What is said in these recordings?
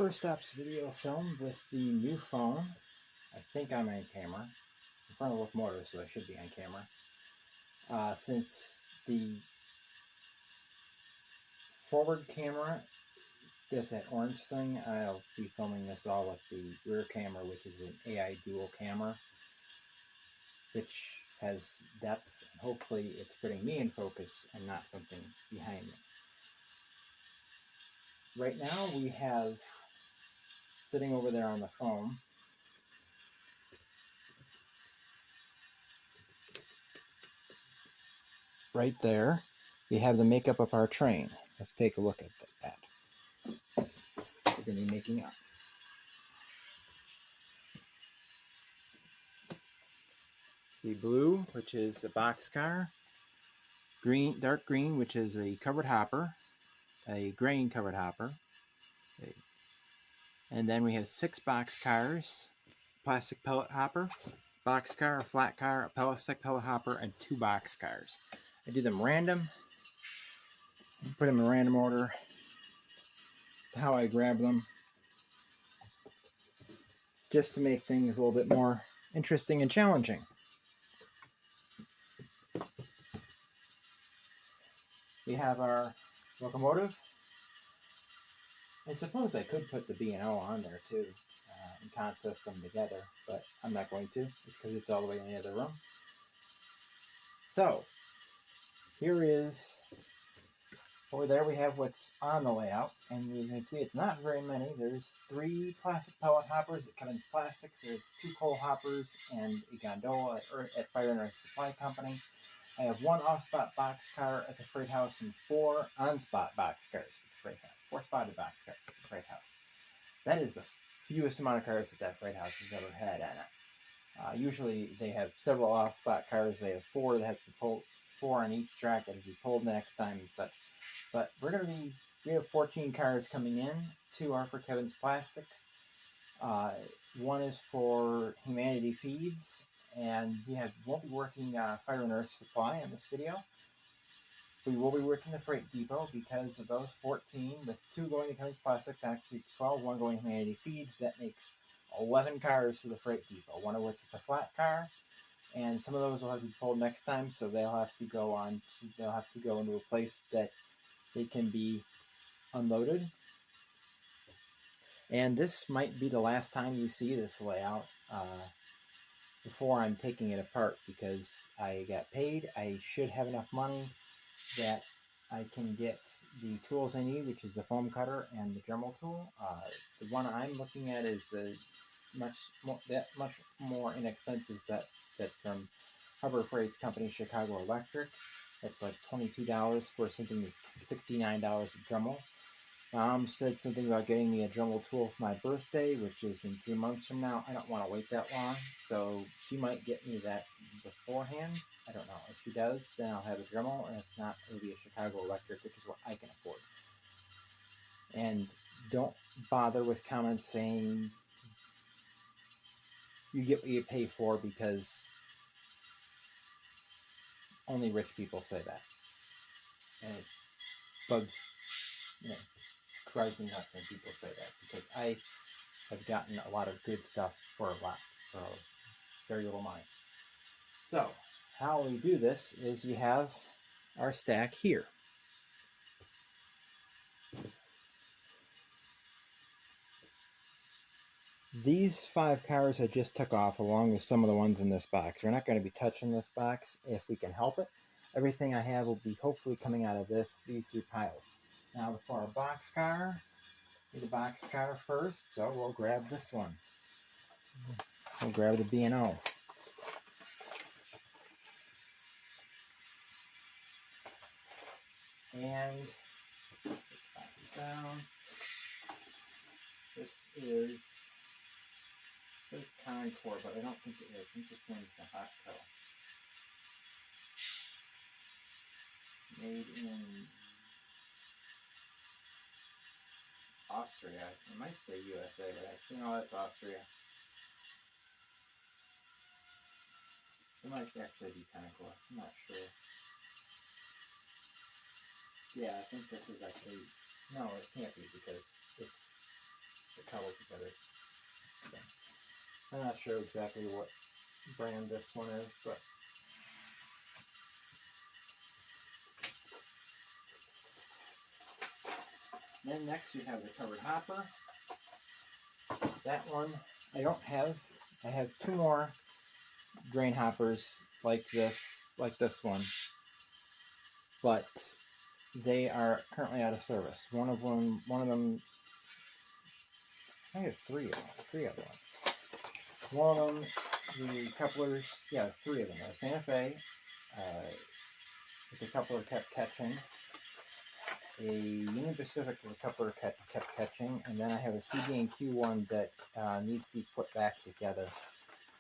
First Ops video filmed with the new phone. I think I'm on camera. In front of a locomotive, so I should be on camera. Since the forward camera does that orange thing, I'll be filming this all with the rear camera, which is an AI dual camera, which has depth, and hopefully it's putting me in focus and not something behind me. Right now we have, sitting over there on the phone, right there, we have the makeup of our train. Let's take a look at that. We're going to be making up. See blue, which is a boxcar. Green, dark green, which is a covered hopper. A grain covered hopper. And then we have 6 boxcars, plastic pellet hopper, boxcar, a flat car, a plastic pellet hopper, and 2 boxcars. I do them random, put them in random order. That's how I grab them, just to make things a little bit more interesting and challenging. We have our locomotive. I suppose I could put the B&O on there too and consist them together, but I'm not going to. It's because it's all the way in the other room. So here is, over there we have what's on the layout, and you can see it's not very many. There's 3 plastic pellet hoppers at Cummins Plastics. There's 2 coal hoppers and a gondola at Fire and Earth Supply Company. I have 1 off-spot boxcar at the Freight House and 4 on-spot boxcars at the Freight House. 4 spotted boxcars at the Freight House. That is the fewest amount of cars that Freight House has ever had on it. Usually they have several off-spot cars. They have 4 that have to be pulled, 4 on each track that have to be pulled next time and such. But we have 14 cars coming in. 2 are for Cummins Plastics. 1 is for Humanity Feeds. And we won't be working Fire and Earth Supply on this video. We will be working the Freight Depot because of those 14, with 2 going to Cummins Plastic, actually 12, 1 going to Humanity Feeds. That makes 11 cars for the Freight Depot, 1 of which is a flat car, and some of those will have to be pulled next time, so they'll have to go into a place that they can be unloaded. And this might be the last time you see this layout before I'm taking it apart, because I got paid. I should have enough money that I can get the tools I need, which is the foam cutter and the Dremel tool. The one I'm looking at is much more inexpensive set. That's from Harbor Freight's company, Chicago Electric. That's like $22 for something that's $69 a Dremel. Mom said something about getting me a Dremel tool for my birthday, which is in 3 months from now. I don't want to wait that long, so she might get me that beforehand. I don't know. If she does, then I'll have a Dremel, and if not, it'll be a Chicago Electric, which is what I can afford. And don't bother with comments saying you get what you pay for, because only rich people say that. And it bugs, drives me nuts when people say that, because I have gotten a lot of good stuff for very little money. So how we do this is we have our stack here. These 5 cars I just took off, along with some of the ones in this box. We're not going to be touching this box if we can help it. Everything I have will be hopefully coming out of these 3 piles. Now for our boxcar, need a boxcar first, so we'll grab this one. We'll grab the B&O. And down. This says Concord, but I don't think it is. I think this one's the Hotco. Made in Austria. I might say USA, but that's Austria. It might actually be Concord. I'm not sure. Yeah, I think this is actually... No, it can't be, because to cobble together. I'm not sure exactly what brand this one is, but then next we have the covered hopper. That one I don't have. I have two more grain hoppers like this one, but they are currently out of service. One of them. I have three other ones. One of them, the couplers, yeah, three of them. A Santa Fe, the coupler kept catching. A Union Pacific, the coupler kept catching, and then I have a CB&Q one that needs to be put back together.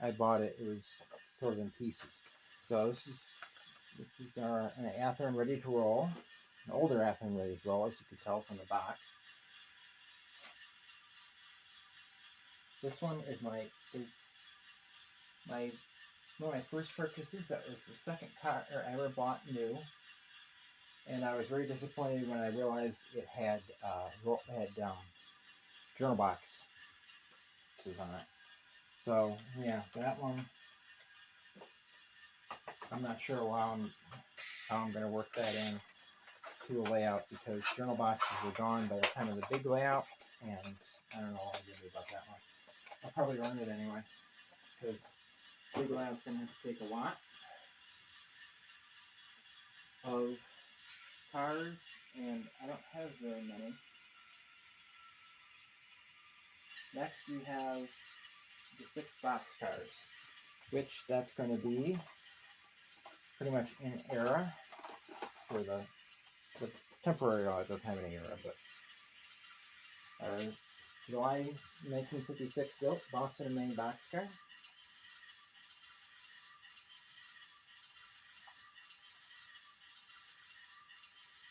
I bought it; it was sort of in pieces. So this is an Athearn ready to roll, an older Athearn ready to roll, as you can tell from the box. This one is one of my first purchases. That was the second car I ever bought new, and I was very disappointed when I realized it had journal box on it. So yeah, that one I'm not sure how I'm going to work that in to a layout, because journal boxes were gone by the time of the big layout, and I don't know what I'm going to do about that one. I'll probably run it anyway, because big layout's going to have to take a lot of cars, and I don't have very many. Next we have the 6 boxcars, which that's going to be pretty much in era for the temporary law. It doesn't have any era, but July 1956 built Boston and Maine boxcar.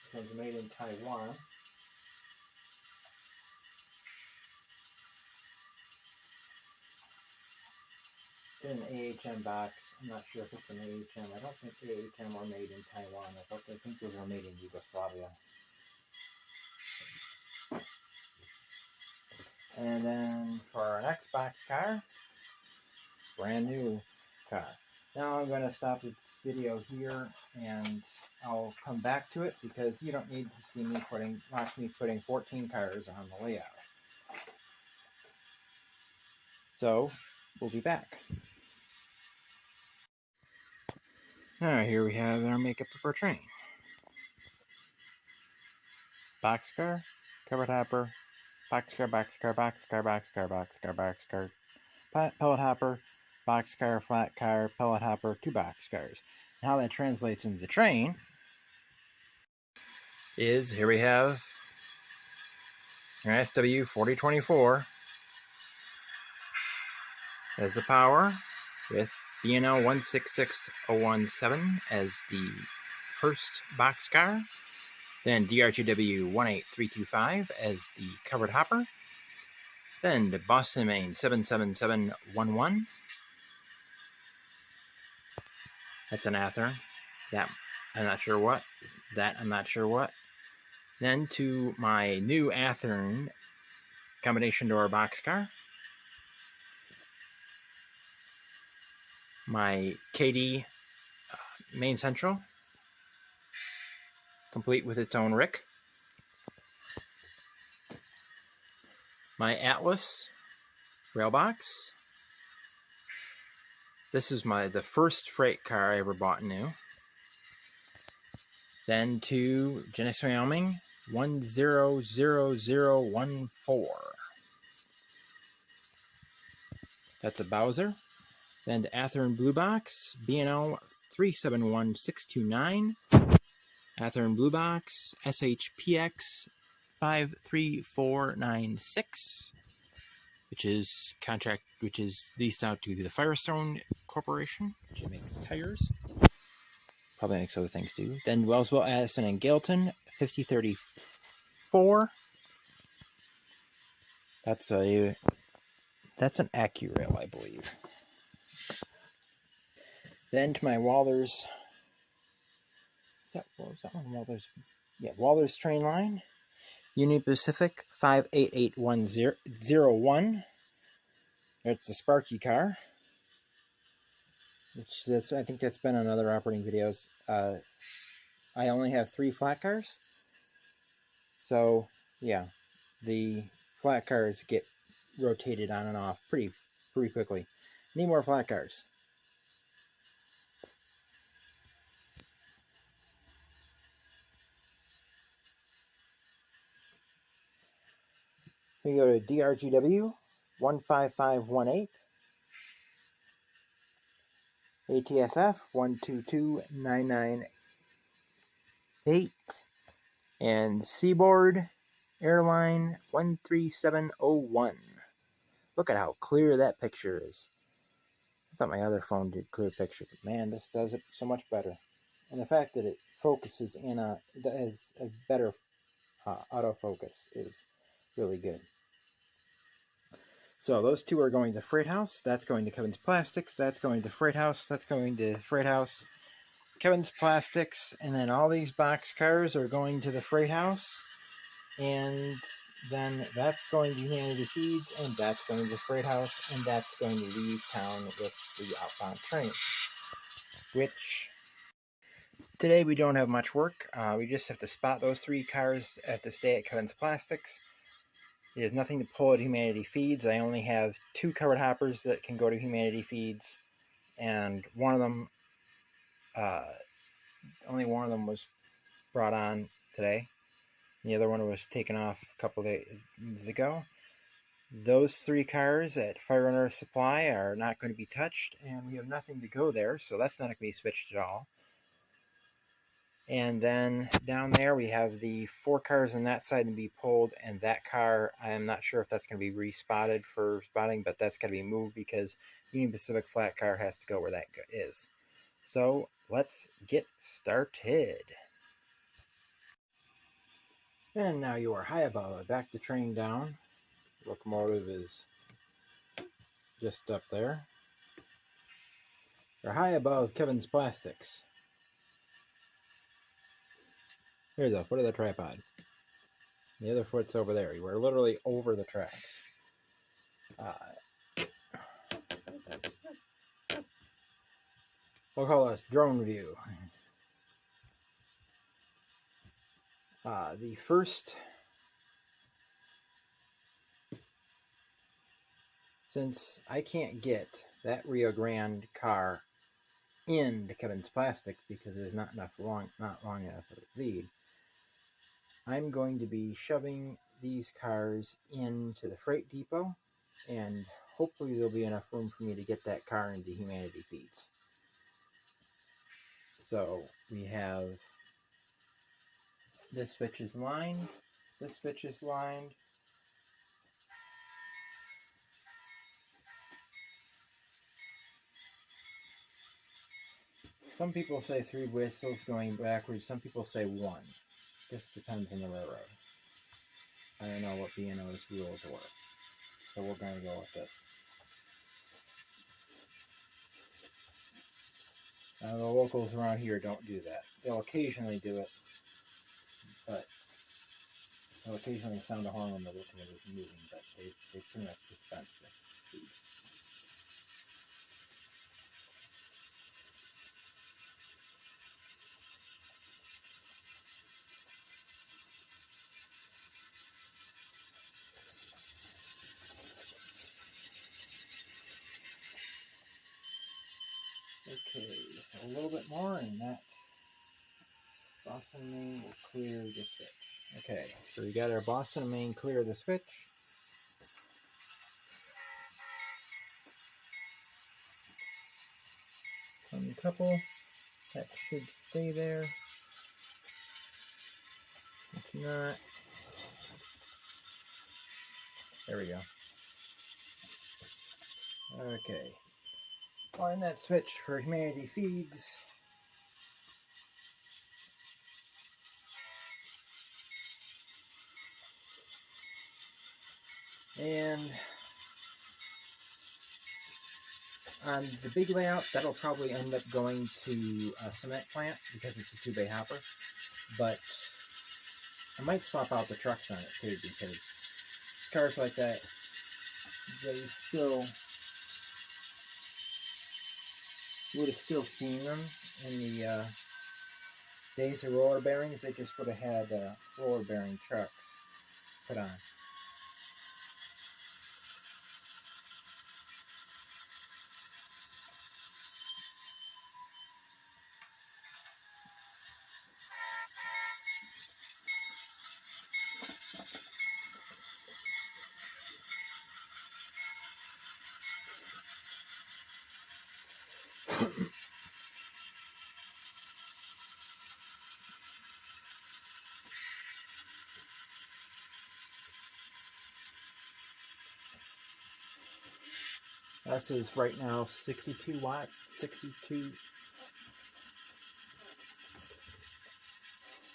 This one's made in Taiwan. It's an AHM box. I'm not sure if it's an AHM. I don't think AHM are made in Taiwan. I think those are made in Yugoslavia. And then for our next boxcar, brand new car. Now I'm going to stop the video here, and I'll come back to it, because you don't need to see me watch me putting 14 cars on the layout. So we'll be back. Here we have our makeup of our train. Boxcar, covered hopper, boxcar, pellet hopper, boxcar, flat car, pellet hopper, 2 boxcars. And how that translates into the train is, here we have our SW 4024 as the power, with B&L 166017 as the first boxcar, then DRGW 18325 as the covered hopper, then the Boston Maine 77711. That's an Athearn. That I'm not sure what. Then to my new Athearn combination door boxcar, my KD Main Central, complete with its own rick. My Atlas rail box. This is the first freight car I ever bought new. Then to Genesee, Wyoming 100014. That's a Bowser. Then to Athearn Blue Box, B&O 371629. Athearn Blue Box, SHPX 53496, which is leased out to the Firestone Corporation, which makes tires. Probably makes other things too. Then Wellsville, Addison, and Gailton 5034. That's an AccuRail, I believe. Then to my Walthers. Is that one Walthers? Yeah, Walthers train line. Union Pacific 588101. It's the Sparky car. I think that's been on other operating videos. I only have 3 flat cars. So, yeah, the flat cars get rotated on and off pretty quickly. Need more flat cars. We go to DRGW 15518, ATSF 122998, and Seaboard Airline 13701. Look at how clear that picture is. I thought my other phone did clear picture, but man, this does it so much better. And the fact that it focuses in as a better autofocus is really good. So those 2 are going to Freight House. That's going to Kevin's Plastics. That's going to Freight House. That's going to Freight House, Kevin's Plastics, and then all these box cars are going to the Freight House. And then that's going to Humanity Feeds, and that's going to the Freight House, and that's going to leave town with the outbound train. Which, today we don't have much work. We just have to spot those 3 cars, have to stay at Kevin's Plastics. There's nothing to pull at Humanity Feeds. I only have 2 covered hoppers that can go to Humanity Feeds, and one of them, only one of them was brought on today. The other one was taken off a couple of days ago. Those 3 cars at Fire and Earth Supply are not going to be touched, and we have nothing to go there, so that's not going to be switched at all. And then down there we have the 4 cars on that side to be pulled, and that car, I am not sure if that's going to be respotted for spotting, but that's got to be moved because Union Pacific flat car has to go where that is. So let's get started. And now you are high above. Back the train down. Locomotive is just up there. You're high above Kevin's Plastics. Here's a foot of the tripod. The other foot's over there. You are literally over the tracks. We'll call this drone view. The first, since I can't get that Rio Grande car into Kevin's Plastics because there's not long enough of a lead, I'm going to be shoving these cars into the freight depot, and hopefully there'll be enough room for me to get that car into Humanity Feeds. So we have this switch is lined, this switch is lined. Some people say 3 whistles going backwards, some people say 1. Just depends on the railroad. I don't know what B&O's rules were, so we're going to go with this. Now the locals around here don't do that. They'll occasionally do it, but they'll occasionally sound a horn when the locomotive is moving, but they pretty much dispense with food. Okay, just a little bit more, and that Boston Main will clear the switch. Okay, so we got our Boston Main clear the switch. Uncouple. That should stay there. It's not. There we go. Okay. Find that switch for Humanity Feeds. And on the big layout, that'll probably end up going to a cement plant because it's a 2-bay hopper. But I might swap out the trucks on it too, because cars like that, they still, you would have still seen them in the days of roller bearings. They just would have had roller bearing trucks put on. This is right now 62 watt, 62.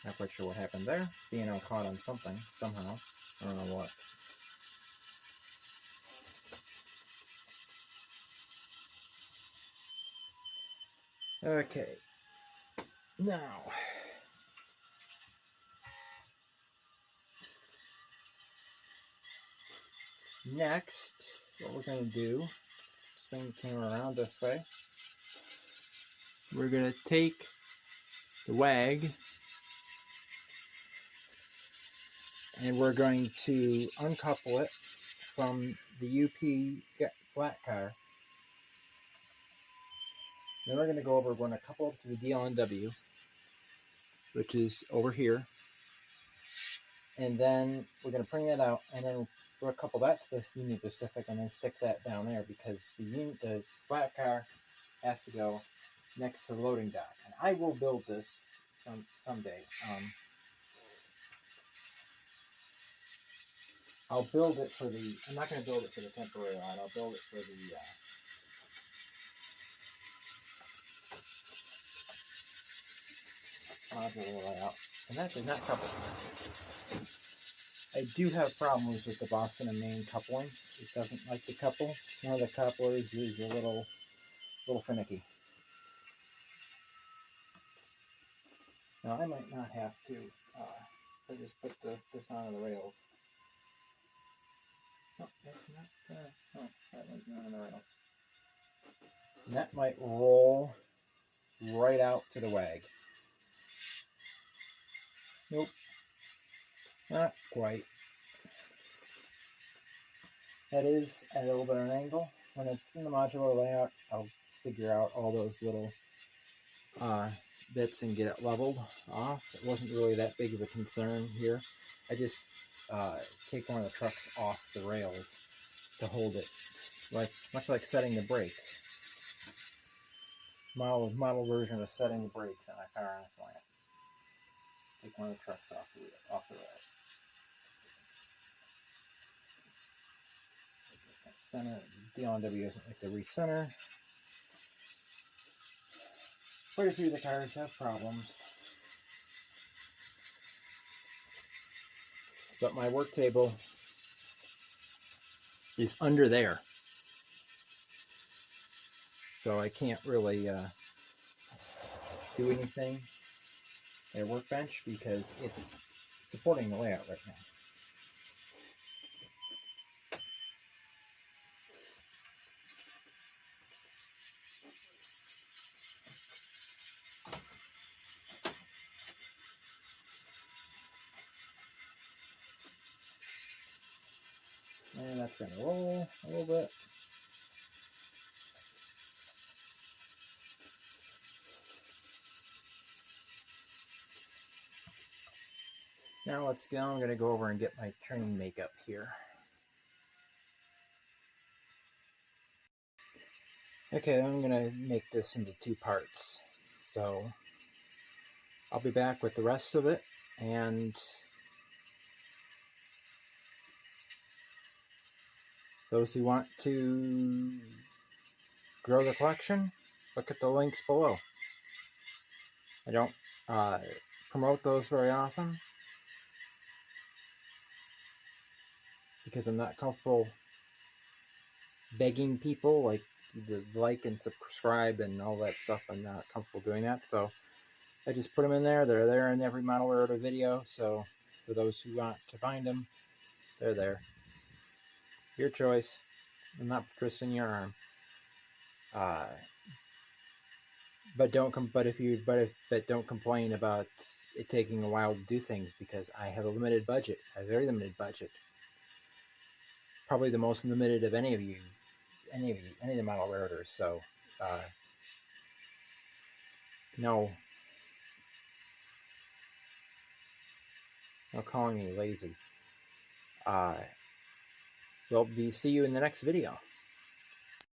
Not quite sure what happened there. B&O caught on something, somehow. I don't know what. Okay. Now. Next, what we're going to do, swing the camera around this way. We're going to take the WAG and we're going to uncouple it from the UP flat car. Then we're going to go over, we're going to couple it to the DLNW, which is over here. And then we're going to bring that out, and then we'll couple that to this Union Pacific and then stick that down there, because the flat car has to go next to the loading dock. And I will build this someday. I'll build it for the, I'm not going to build it for the temporary lot, I'll build it for the modular layout. And that did not couple. I do have problems with the Boston and Maine coupling. It doesn't like to couple. One of the couplers is a little finicky. Now I might not have to. I just put this on the rails. Oh, that's not. Oh, that one's not on the rails. And that might roll right out to the WAG. Nope. Not quite. That is at a little bit of an angle. When it's in the modular layout, I'll figure out all those little bits and get it leveled off. It wasn't really that big of a concern here. I just take one of the trucks off the rails to hold it, much like setting the brakes. Model version of setting the brakes on a car on a slant. Take one of the trucks off the rails. Center, DLNW doesn't like to recenter. Quite a few of the cars have problems. But my work table is under there. So I can't really do anything at a workbench because it's supporting the layout right now. And that's going to roll a little bit. Now let's go. I'm going to go over and get my train makeup here. Okay, I'm going to make this into 2 parts. So I'll be back with the rest of it, and those who want to grow the collection, look at the links below. I don't promote those very often because I'm not comfortable begging people like to like and subscribe and all that stuff. I'm not comfortable doing that, so I just put them in there. They're there in every Model Railroad video, so For those who want to find them, they're there. Your choice. I'm not twisting your arm. But don't complain about it taking a while to do things, because I have a limited budget, a very limited budget. Probably the most limited of any of the model raretors. So, no calling me lazy. See you in the next video.